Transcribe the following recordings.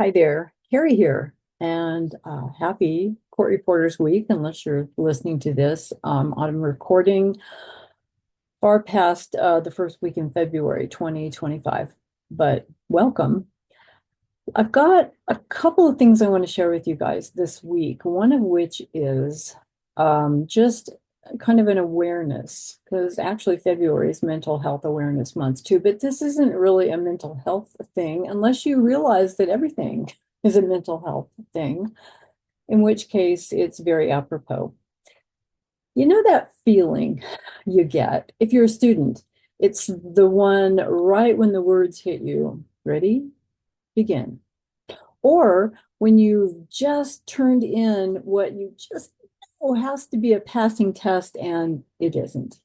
Hi there, Carrie here, and happy Court Reporters Week, unless you're listening to this. I'm recording far past the first week in February 2025, but welcome. I've got a couple of things I want to share with you guys this week, one of which is just kind of an awareness, because actually February is Mental Health Awareness Month too, but this isn't really a mental health thing unless you realize that everything is a mental health thing, in which case it's very apropos. You know that feeling you get if you're a student? It's the one right when the words hit you. Ready? Begin. Or when you've just turned in what you just know has to be a passing test and it isn't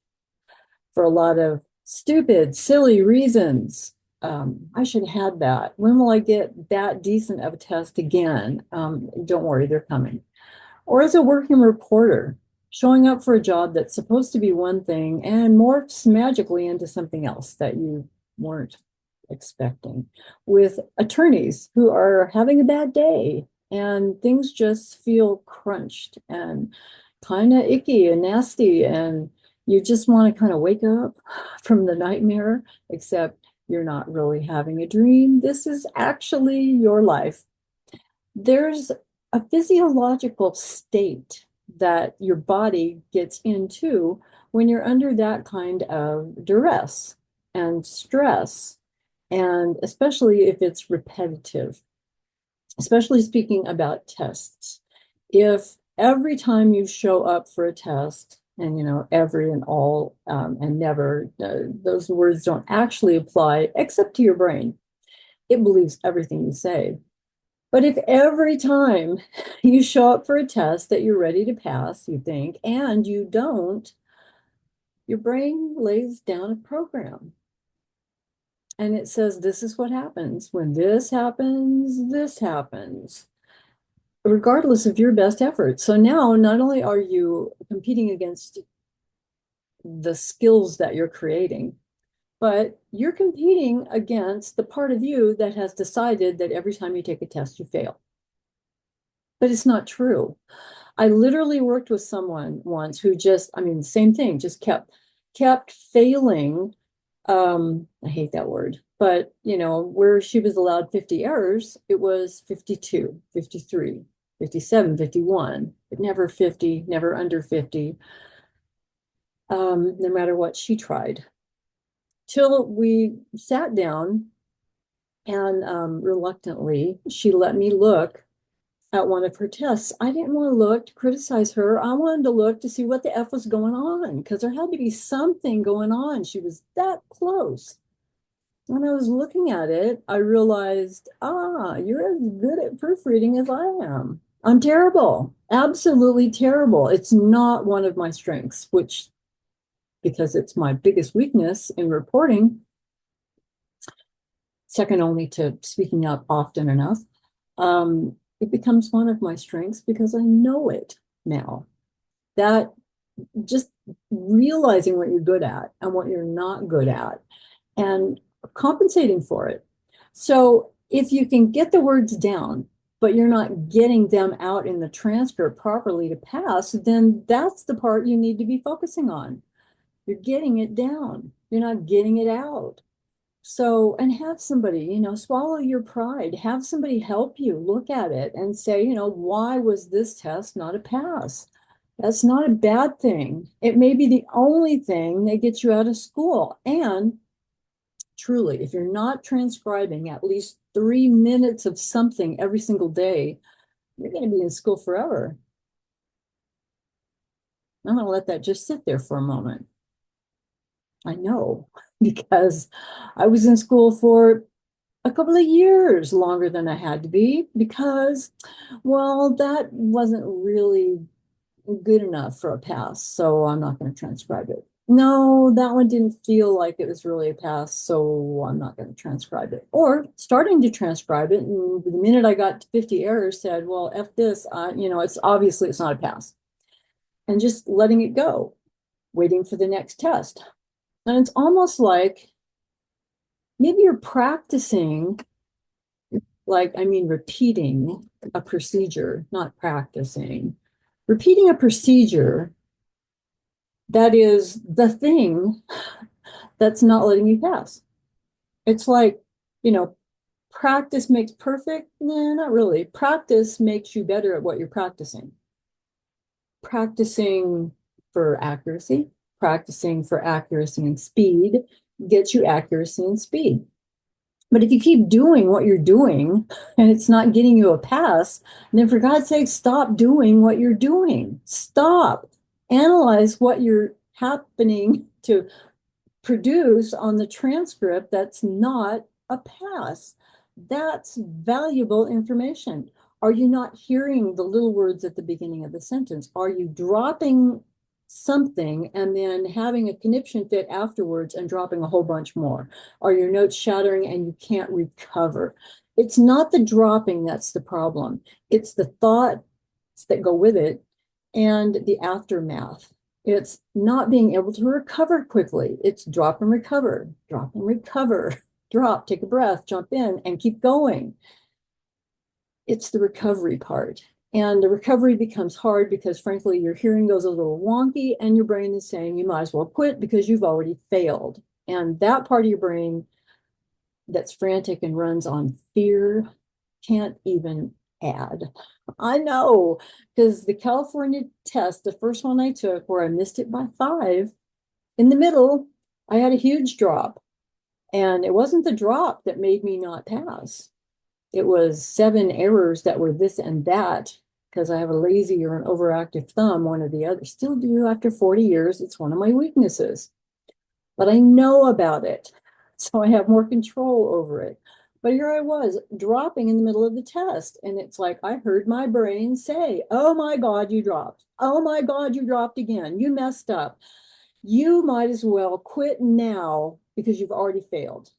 for a lot of stupid, silly reasons. I should have had that. When will I get that decent of a test again? Don't worry, they're coming. Or as a working reporter, showing up for a job that's supposed to be one thing and morphs magically into something else that you weren't expecting, with attorneys who are having a bad day and things just feel crunched and kind of icky and nasty, and you just want to kind of wake up from the nightmare, except you're not really having a dream. This is actually your life. There's a physiological state that your body gets into when you're under that kind of duress and stress, and especially if it's repetitive, especially speaking about tests. If every time you show up for a test, and every and all and never, those words don't actually apply except to your brain. It believes everything you say. But if every time you show up for a test that you're ready to pass, you think, and you don't, your brain lays down a program. And it says, this is what happens. When this happens, regardless of your best effort. So now, not only are you competing against the skills that you're creating, but you're competing against the part of you that has decided that every time you take a test, you fail. But it's not true. I literally worked with someone once who just, I mean, same thing, just kept failing. I hate that word, but where she was allowed 50 errors, it was 52, 53, 57, 51, but never 50, never under 50, no matter what she tried. Till we sat down and reluctantly, she let me look at one of her tests. I didn't want to look to criticize her. I wanted to look to see what the F was going on, because there had to be something going on. She was that close. When I was looking at it, I realized, you're as good at proofreading as I am. I'm terrible, absolutely terrible. It's not one of my strengths, which, because it's my biggest weakness in reporting, second only to speaking up often enough. It becomes one of my strengths because I know it now. That just realizing what you're good at and what you're not good at and compensating for it. So if you can get the words down, but you're not getting them out in the transcript properly to pass, then that's the part you need to be focusing on. You're getting it down, you're not getting it out. So, and have somebody, swallow your pride, have somebody help you look at it and say, why was this test not a pass? That's not a bad thing. It may be the only thing that gets you out of school. And truly, if you're not transcribing at least 3 minutes of something every single day, you're going to be in school forever. I'm going to let that just sit there for a moment. I know, because I was in school for a couple of years longer than I had to be, because, well, that wasn't really good enough for a pass, so I'm not going to transcribe it. No, that one didn't feel like it was really a pass, so I'm not going to transcribe it. Or starting to transcribe it, and the minute I got to 50 errors, said, well, F this, it's obviously it's not a pass. And just letting it go, waiting for the next test. And it's almost like maybe you're practicing Like, I mean, repeating a procedure, not practicing. Repeating a procedure, that is the thing that's not letting you pass. It's like, you know, practice makes perfect. Nah, not really. Practice makes you better at what you're practicing. Practicing for accuracy, practicing for accuracy and speed gets you accuracy and speed. But if you keep doing what you're doing and it's not getting you a pass, then for God's sake, stop doing what you're doing. Stop. Analyze what you're happening to produce on the transcript that's not a pass. That's valuable information. Are you not hearing the little words at the beginning of the sentence? Are you dropping something and then having a conniption fit afterwards and dropping a whole bunch more? Are your notes shattering and you can't recover? It's not the dropping that's the problem. It's the thoughts that go with it and the aftermath. It's not being able to recover quickly. It's drop and recover, drop, take a breath, jump in, and keep going. It's the recovery part. And the recovery becomes hard because, frankly, your hearing goes a little wonky and your brain is saying you might as well quit because you've already failed. And that part of your brain that's frantic and runs on fear can't even add. I know, because the California test, the first one I took where I missed it by 5, in the middle, I had a huge drop. And it wasn't the drop that made me not pass. It was 7 errors that were this and that, because I have a lazy or an overactive thumb, one or the other. Still do after 40 years. It's one of my weaknesses. But I know about it. So I have more control over it. But here I was dropping in the middle of the test. And it's like I heard my brain say, oh my God, you dropped. Oh my God, you dropped again. You messed up. You might as well quit now because you've already failed.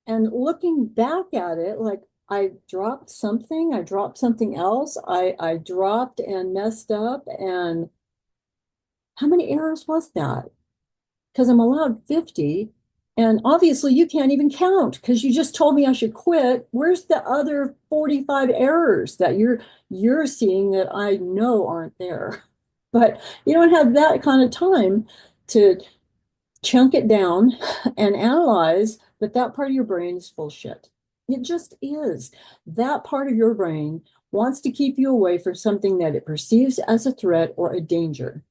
And looking back at it, like I dropped something, I dropped something else, I dropped and messed up. And how many errors was that? Because I'm allowed 50. And obviously you can't even count because you just told me I should quit. Where's the other 45 errors that you're seeing that I know aren't there? But you don't have that kind of time to chunk it down and analyze that that part of your brain is full shit. It just is. That part of your brain wants to keep you away from something that it perceives as a threat or a danger.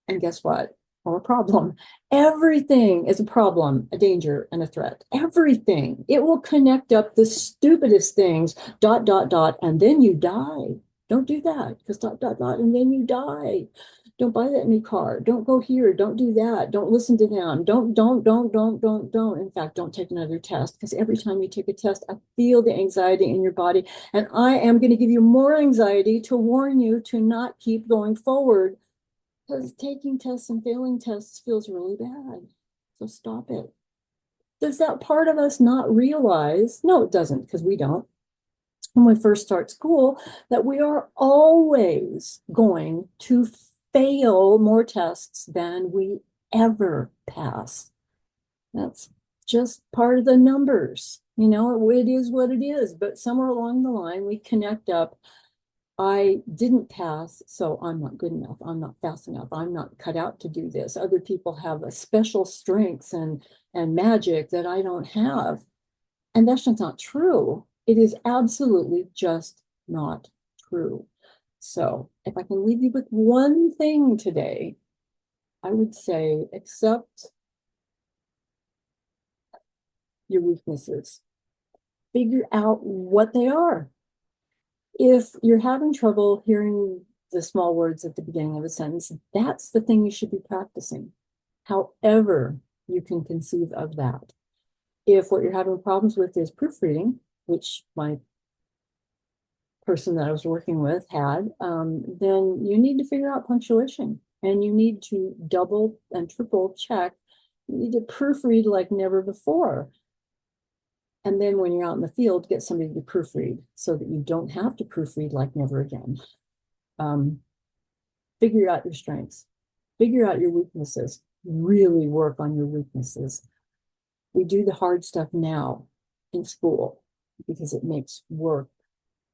And guess what? Or a problem. Everything is a problem, a danger, and a threat. Everything. It will connect up the stupidest things, dot, dot, dot, and then you die. Don't do that because dot, dot, dot, and then you die. Don't buy that new car. Don't go here. Don't do that. Don't listen to them. Don't. In fact, don't take another test because every time you take a test, I feel the anxiety in your body. And I am going to give you more anxiety to warn you to not keep going forward because taking tests and failing tests feels really bad. So stop it. Does that part of us not realize? No, it doesn't, because we don't. When we first start school, that we are always going to fail more tests than we ever pass. That's just part of the numbers. You know, it is what it is. But somewhere along the line, we connect up. I didn't pass, so I'm not good enough. I'm not fast enough. I'm not cut out to do this. Other people have a special strengths and magic that I don't have. And that's just not true. It is absolutely just not true. So if I can leave you with one thing today, I would say accept your weaknesses. Figure out what they are. If you're having trouble hearing the small words at the beginning of a sentence, that's the thing you should be practicing, however you can conceive of that. If what you're having problems with is proofreading, which my person that I was working with had, then you need to figure out punctuation and you need to double and triple check. You need to proofread like never before. And then when you're out in the field, get somebody to proofread so that you don't have to proofread like never again. Um, Figure out your strengths, figure out your weaknesses, really work on your weaknesses. We do the hard stuff now in school. because it makes work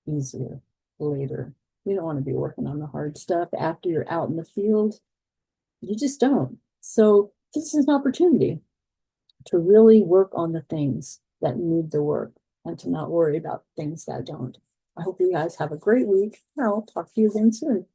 easier later. You don't want to be working on the hard stuff after you're out in the field. You just don't. So this is an opportunity to really work on the things that need the work and to not worry about things that don't. I hope you guys have a great week. I'll talk to you again soon.